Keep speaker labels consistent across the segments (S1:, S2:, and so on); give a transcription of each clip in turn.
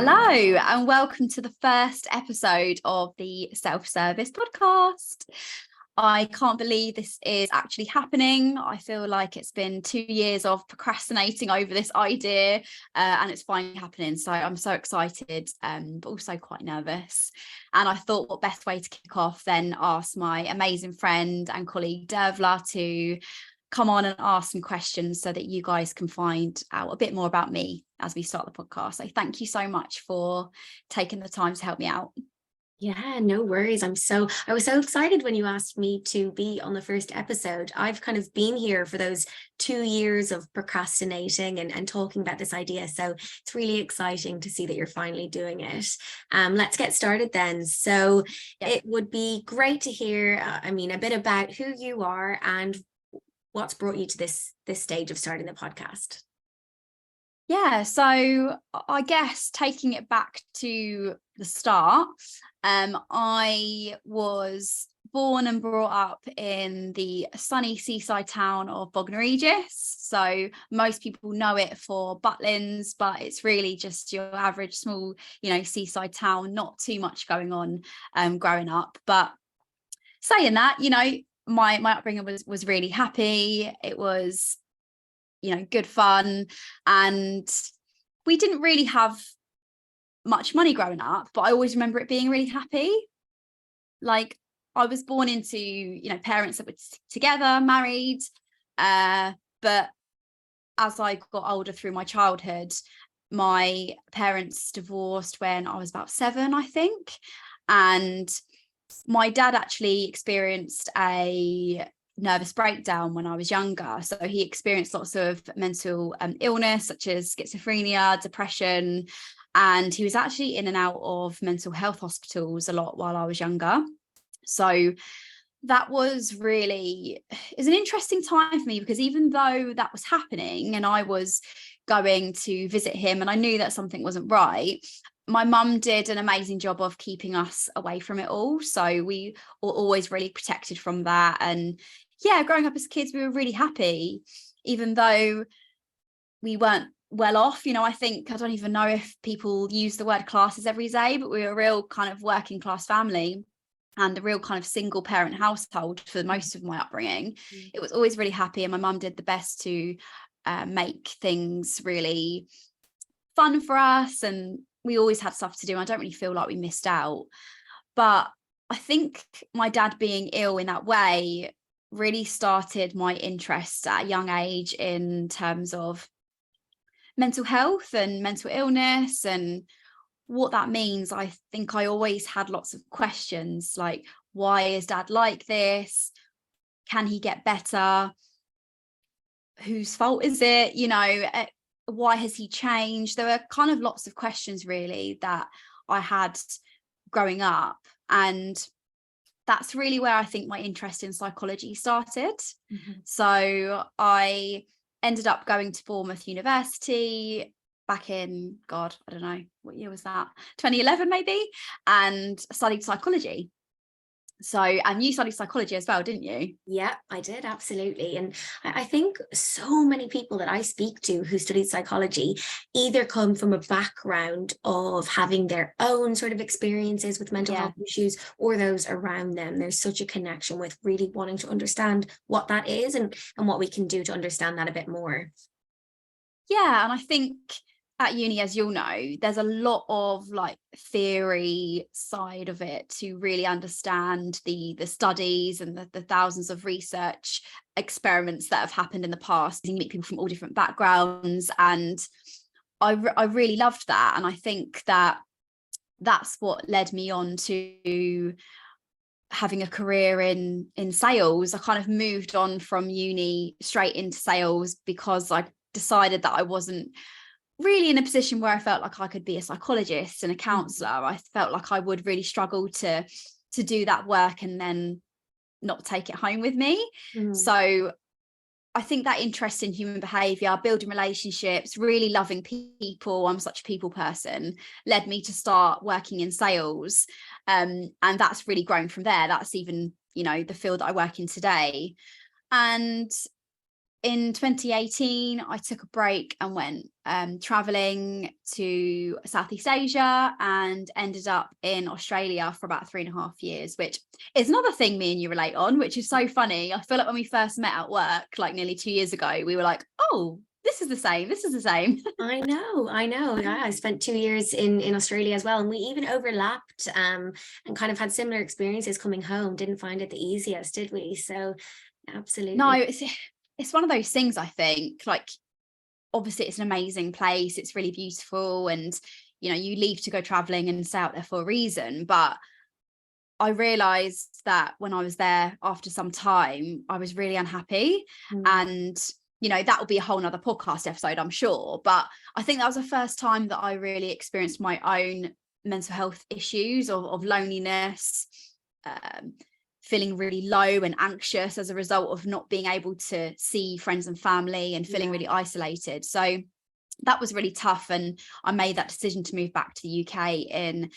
S1: Hello, and welcome to the first episode of the Self-Service podcast. I can't believe this is actually happening. I feel like it's been 2 years of procrastinating over this idea, and it's finally happening. So I'm so excited, but also quite nervous. And I thought, what best way to kick off than ask my amazing friend and colleague Dervla to come on and ask some questions so that you guys can find out a bit more about me as we start the podcast. So thank you so much for taking the time to help me out.
S2: Yeah, no worries. I was so excited when you asked me to be on the first episode. I've kind of been here for those 2 years of procrastinating and talking about this idea. So it's really exciting to see that you're finally doing it. Let's get started then. So It would be great to hear, a bit about who you are and what's brought you to this stage of starting the podcast.
S1: Yeah, so I guess taking it back to the start, I was born and brought up in the sunny seaside town of Bognor Regis. So most people know it for Butlins, but it's really just your average small, seaside town, not too much going on growing up. But saying that, my upbringing was really happy. It was good fun, and we didn't really have much money growing up, but I always remember it being really happy. Like, I was born into parents that were together, married, but as I got older through my childhood, my parents divorced when I was about 7, I think, and my dad actually experienced a nervous breakdown when I was younger. So he experienced lots of mental illness, such as schizophrenia, depression, and he was actually in and out of mental health hospitals a lot while I was younger. So that was really, it's an interesting time for me, because even though that was happening and I was going to visit him and I knew that something wasn't right, my mum did an amazing job of keeping us away from it all. So we were always really protected from that. And yeah, growing up as kids, we were really happy, even though we weren't well off. I think, I don't even know if people use the word classes every day, but we were a real kind of working class family and a real kind of single parent household for most of my upbringing. It was always really happy, and my mum did the best to make things really fun for us, and we always had stuff to do. I don't really feel like we missed out. But I think my dad being ill in that way really started my interest at a young age in terms of mental health and mental illness and what that means. I think I always had lots of questions, like, why is dad like this? Can he get better? Whose fault is it? Why has he changed? There were kind of lots of questions really that I had growing up, and that's really where I think my interest in psychology started. So I ended up going to Bournemouth University back in, God, I don't know, what year was that? 2011 maybe, and studied psychology. So, and you studied psychology as well, didn't you?
S2: Yeah, I did, absolutely. And I think so many people that I speak to who studied psychology either come from a background of having their own sort of experiences with mental health issues, or those around them. There's such a connection with really wanting to understand what that is and what we can do to understand that a bit more.
S1: Yeah, and I think at uni, as you'll know, there's a lot of like theory side of it to really understand the studies and the thousands of research experiments that have happened in the past. You meet people from all different backgrounds, and I really loved that. And I think that that's what led me on to having a career in sales. I kind of moved on from uni straight into sales because I decided that I wasn't really in a position where I felt like I could be a psychologist and a counsellor. I felt like I would really struggle to do that work and then not take it home with me. So I think that interest in human behaviour, building relationships, really loving people, I'm such a people person, led me to start working in sales. And that's really grown from there. That's even, the field that I work in today. And in 2018, I took a break and went traveling to Southeast Asia and ended up in Australia for about 3.5 years, which is another thing me and you relate on, which is so funny. I feel like when we first met at work, like nearly 2 years ago, we were like, oh, this is the same. This is the same.
S2: I know. Yeah, I spent 2 years in Australia as well, and we even overlapped and kind of had similar experiences coming home. Didn't find it the easiest, did we? So
S1: No,
S2: absolutely.
S1: it's one of those things, I think, like, obviously it's an amazing place, it's really beautiful, and you know, you leave to go traveling and stay out there for a reason. But I realized that when I was there, after some time, I was really unhappy.
S2: Mm.
S1: And you know, that will be a whole nother podcast episode, I'm sure, but I think that was the first time that I really experienced my own mental health issues of loneliness, um, feeling really low and anxious as a result of not being able to see friends and family, and feeling
S2: Yeah.
S1: really isolated. So that was really tough, and I made that decision to move back to the UK in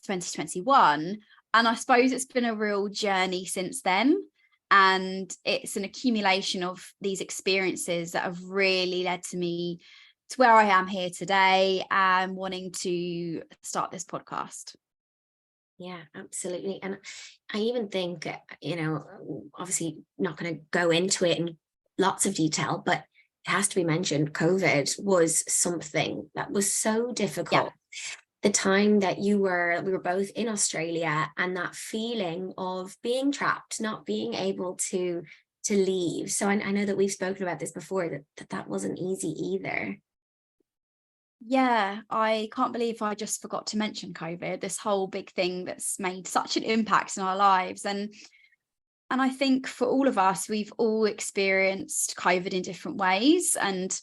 S1: 2021. And I suppose it's been a real journey since then, and it's an accumulation of these experiences that have really led to me to where I am here today and wanting to start this podcast.
S2: Yeah, absolutely. And I even think, obviously not going to go into it in lots of detail, but it has to be mentioned, COVID was something that was so
S1: Yeah.
S2: difficult. The time that we were both in Australia, and that feeling of being trapped, not being able to leave. So I know that we've spoken about this before, that wasn't easy either.
S1: Yeah, I can't believe I just forgot to mention COVID, this whole big thing that's made such an impact in our lives. And I think for all of us, we've all experienced COVID in different ways. And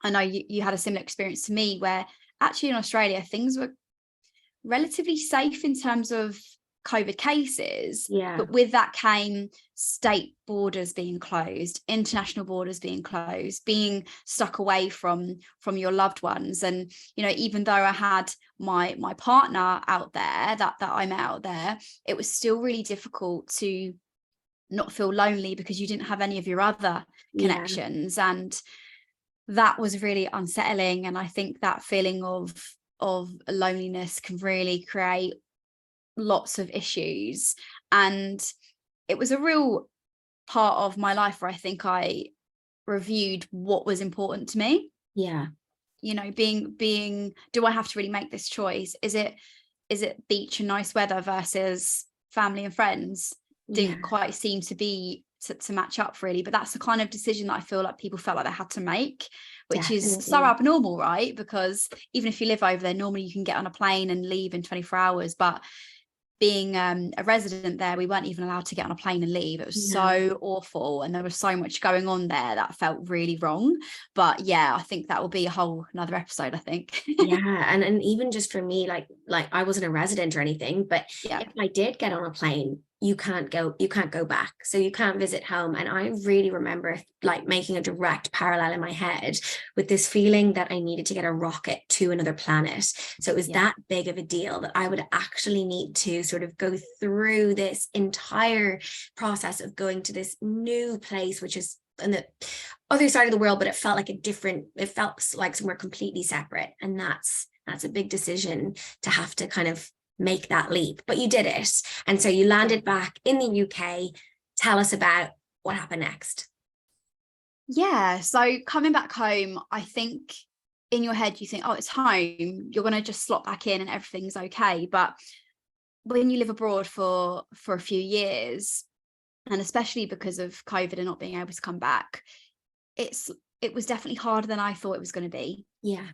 S1: I know you had a similar experience to me, where actually in Australia, things were relatively safe in terms of COVID cases.
S2: Yeah.
S1: But with that came state borders being closed, international borders being closed, being stuck away from your loved ones. And, you know, even though I had my partner out there, that I met out there, it was still really difficult to not feel lonely because you didn't have any of your other
S2: Yeah.
S1: connections. And that was really unsettling. And I think that feeling of loneliness can really create lots of issues. And it was a real part of my life where I think I reviewed what was important to me.
S2: Yeah.
S1: You know, being do I have to really make this choice? Is it beach and nice weather versus family and friends?
S2: Yeah.
S1: Didn't quite seem to be to match up really. But that's the kind of decision that I feel like people felt like they had to make, which is so
S2: Definitely.
S1: abnormal, right? Because even if you live over there, normally you can get on a plane and leave in 24 hours. But being a resident there, we weren't even allowed to get on a plane and leave. It was
S2: No.
S1: so awful, and there was so much going on there that felt really wrong. But yeah, I think that will be a whole another episode, I think.
S2: Yeah, and even just for me, like I wasn't a resident or anything, but
S1: Yeah.
S2: if I did get on a plane, you can't go back. So you can't visit home. And I really remember like making a direct parallel in my head with this feeling that I needed to get a rocket to another planet. So it was
S1: Yeah.
S2: that big of a deal that I would actually need to sort of go through this entire process of going to this new place, which is on the other side of the world, but it felt like somewhere completely separate. And that's a big decision to have to kind of make that leap, but you did it. And so you landed back in the UK. Tell us about what happened next.
S1: Yeah. So coming back home, I think in your head, you think, oh, it's home. You're going to just slot back in and everything's okay. But when you live abroad for a few years, and especially because of COVID and not being able to come back, it was definitely harder than I thought it was going to be.
S2: Yeah.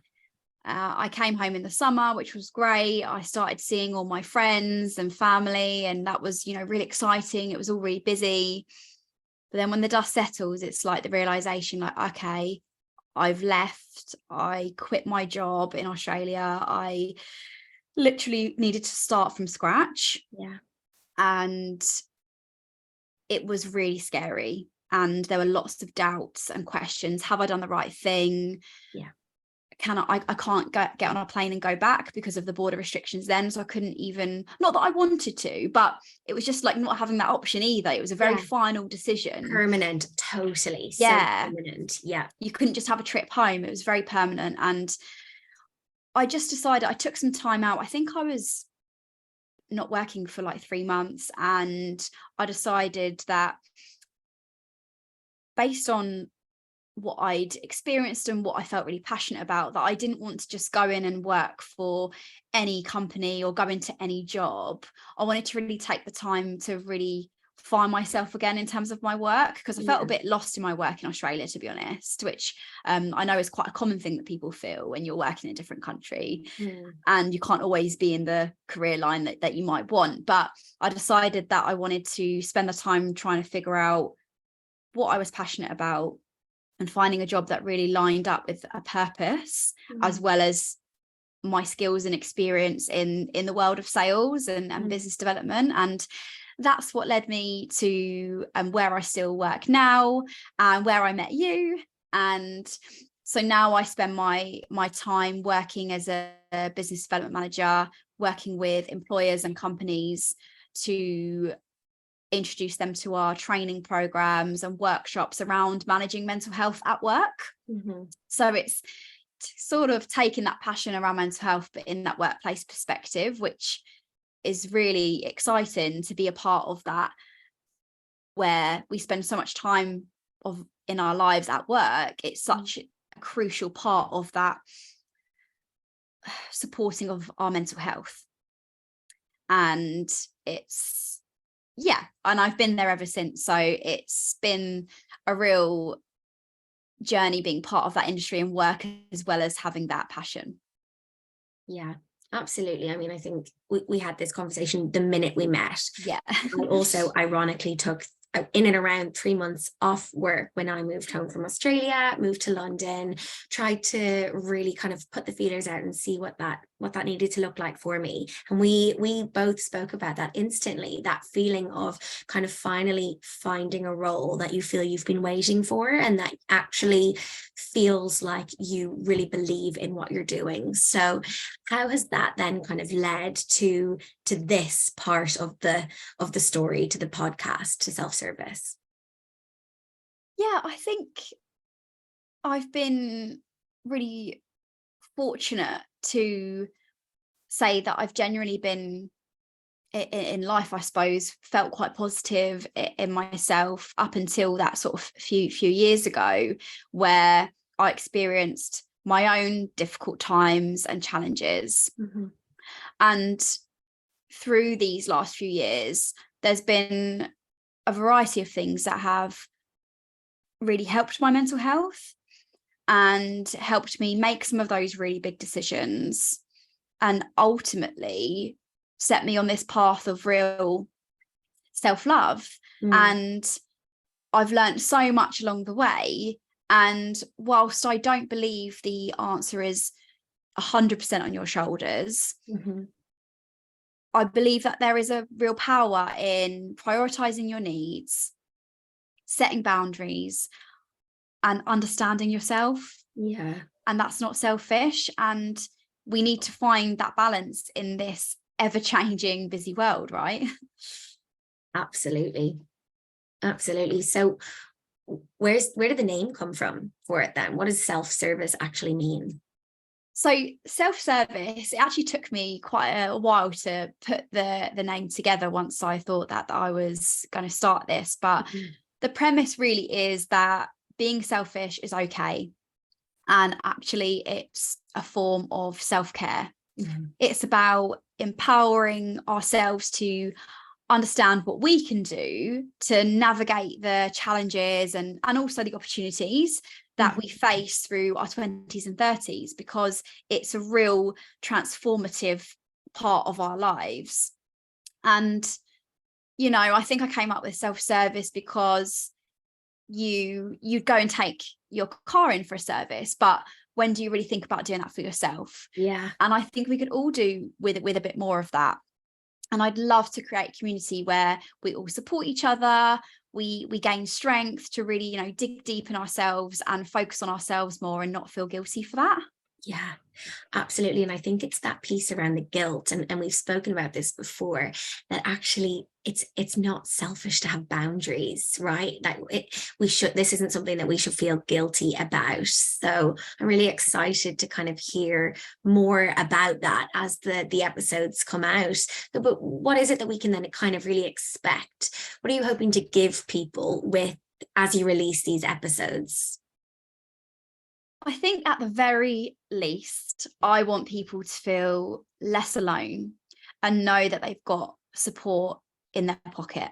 S1: I came home in the summer, which was great. I started seeing all my friends and family, and that was, you know, really exciting. It was all really busy. But then when the dust settles, it's like the realization, like, okay, I've left. I quit my job in Australia. I literally needed to start from scratch.
S2: Yeah.
S1: And it was really scary. And there were lots of doubts and questions. Have I done the right thing?
S2: Yeah.
S1: I can't get on a plane and go back because of the border restrictions then. So I couldn't even, not that I wanted to, but it was just like not having that option either. It was a very final decision.
S2: Permanent, totally.
S1: Yeah.
S2: So permanent. Yeah.
S1: You couldn't just have a trip home. It was very permanent. And I just decided, I took some time out. I think I was not working for like 3 months, and I decided that based on what I'd experienced and what I felt really passionate about, that I didn't want to just go in and work for any company or go into any job. I wanted to really take the time to really find myself again in terms of my work, because I felt a bit lost in my work in Australia, to be honest, which I know is quite a common thing that people feel when you're working in a different country and you can't always be in the career line that you might want. But I decided that I wanted to spend the time trying to figure out what I was passionate about and finding a job that really lined up with a purpose, as well as my skills and experience in the world of sales and business development. And that's what led me to where I still work now and where I met you. And so now I spend my time working as a business development manager, working with employers and companies to introduce them to our training programs and workshops around managing mental health at work. So it's sort of taking that passion around mental health, but in that workplace perspective, which is really exciting to be a part of that, where we spend so much time in our lives at work. It's such a crucial part of that supporting of our mental health. And and I've been there ever since. So it's been a real journey being part of that industry and work, as well as having that passion.
S2: Yeah, absolutely. I mean, I think we had this conversation the minute we met.
S1: Yeah.
S2: I also ironically took in and around 3 months off work when I moved home from Australia, moved to London, tried to really kind of put the feelers out and see what that needed to look like for me. And we both spoke about that instantly, that feeling of kind of finally finding a role that you feel you've been waiting for and that actually feels like you really believe in what you're doing. So how has that then kind of led to this part of the story, to the podcast, to self-service?
S1: Yeah, I think I've been really fortunate to say that I've genuinely been in life, I suppose, felt quite positive in myself up until that sort of few years ago, where I experienced my own difficult times and challenges. And through these last few years, there's been a variety of things that have really helped my mental health and helped me make some of those really big decisions, and ultimately set me on this path of real self-love. And I've learned so much along the way. And whilst I don't believe the answer is 100% on your shoulders, I believe that there is a real power in prioritizing your needs, setting boundaries, and understanding yourself.
S2: Yeah.
S1: And that's not selfish. And we need to find that balance in this ever-changing, busy world, right?
S2: Absolutely. So where did the name come from for it then? What does self-service actually mean?
S1: So self-service, it actually took me quite a while to put the name together once I thought that I was going to start this. But the premise really is that being selfish is okay. And actually, it's a form of self-care. It's about empowering ourselves to understand what we can do to navigate the challenges and also the opportunities that we face through our 20s and 30s, because it's a real transformative part of our lives. And, you know, I think I came up with self-service because you'd go and take your car in for a service, but when do you really think about doing that for yourself?
S2: Yeah.
S1: And I think we could all do with a bit more of that. And I'd love to create a community where we all support each other, we gain strength to really, you know, dig deep in ourselves and focus on ourselves more and not feel guilty for that.
S2: Yeah, absolutely. And I think it's that piece around the guilt, and we've spoken about this before, that actually it's not selfish to have boundaries, right? That we should, this isn't something that we should feel guilty about. So I'm really excited to kind of hear more about that as the episodes come out. But what is it that we can then kind of really expect? What are you hoping to give people with as you release these episodes?
S1: I think at the very least, I want people to feel less alone and know that they've got support in their pocket.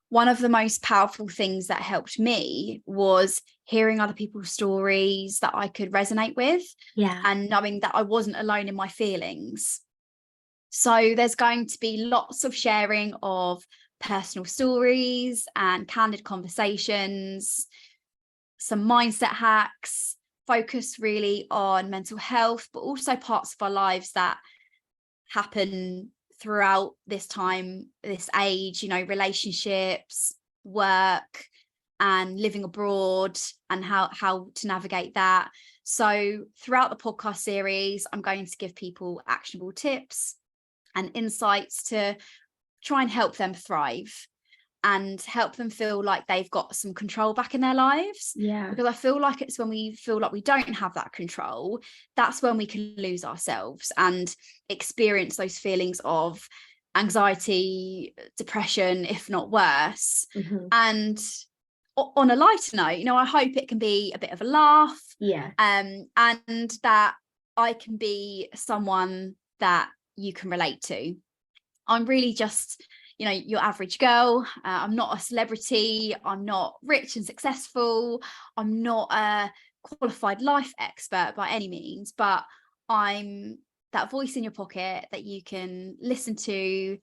S1: One of the most powerful things that helped me was hearing other people's stories that I could resonate with,
S2: Yeah.
S1: and knowing that I wasn't alone in my feelings. So there's going to be lots of sharing of personal stories and candid conversations, some mindset hacks, focus really on mental health, but also parts of our lives that happen throughout this time, this age, relationships, work, and living abroad, and how to navigate that. So throughout the podcast series, I'm going to give people actionable tips and insights to try and help them thrive and help them feel like they've got some control back in their lives.
S2: Yeah.
S1: Because I feel like it's when we feel like we don't have that control, that's when we can lose ourselves and experience those feelings of anxiety, depression, if not worse.
S2: Mm-hmm.
S1: And on a lighter note, I hope it can be a bit of a laugh,
S2: Yeah.
S1: and that I can be someone that you can relate to. I'm really just, your average girl. I'm not a celebrity. I'm not rich and successful. I'm not a qualified life expert by any means, but I'm that voice in your pocket that you can listen to,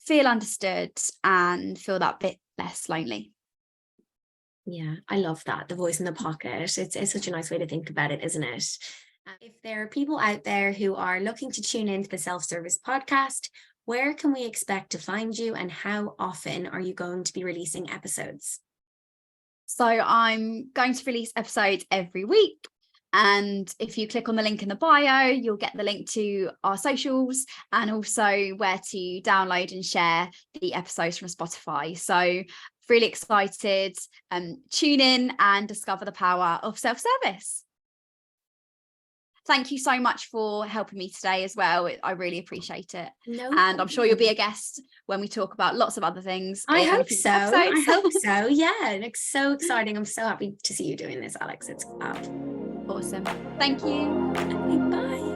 S1: feel understood, and feel that bit less lonely.
S2: Yeah, I love that. The voice in the pocket. It's such a nice way to think about it, isn't it? If there are people out there who are looking to tune into the Self-Service podcast, where can we expect to find you, and how often are you going to be releasing episodes?
S1: So I'm going to release episodes every week. And if you click on the link in the bio, you'll get the link to our socials and also where to download and share the episodes from Spotify. So really excited. Tune in and discover the power of self-service. Thank you so much for helping me today as well. I really appreciate it.
S2: No
S1: And I'm sure you'll be a
S2: problem.
S1: guest when we talk about lots of other things
S2: I
S1: in
S2: hope
S1: future
S2: so. I
S1: episodes.
S2: hope so. Yeah, it's so exciting. I'm so happy to see you doing this, Alex. It's
S1: Awesome. Thank you.
S2: okay, bye.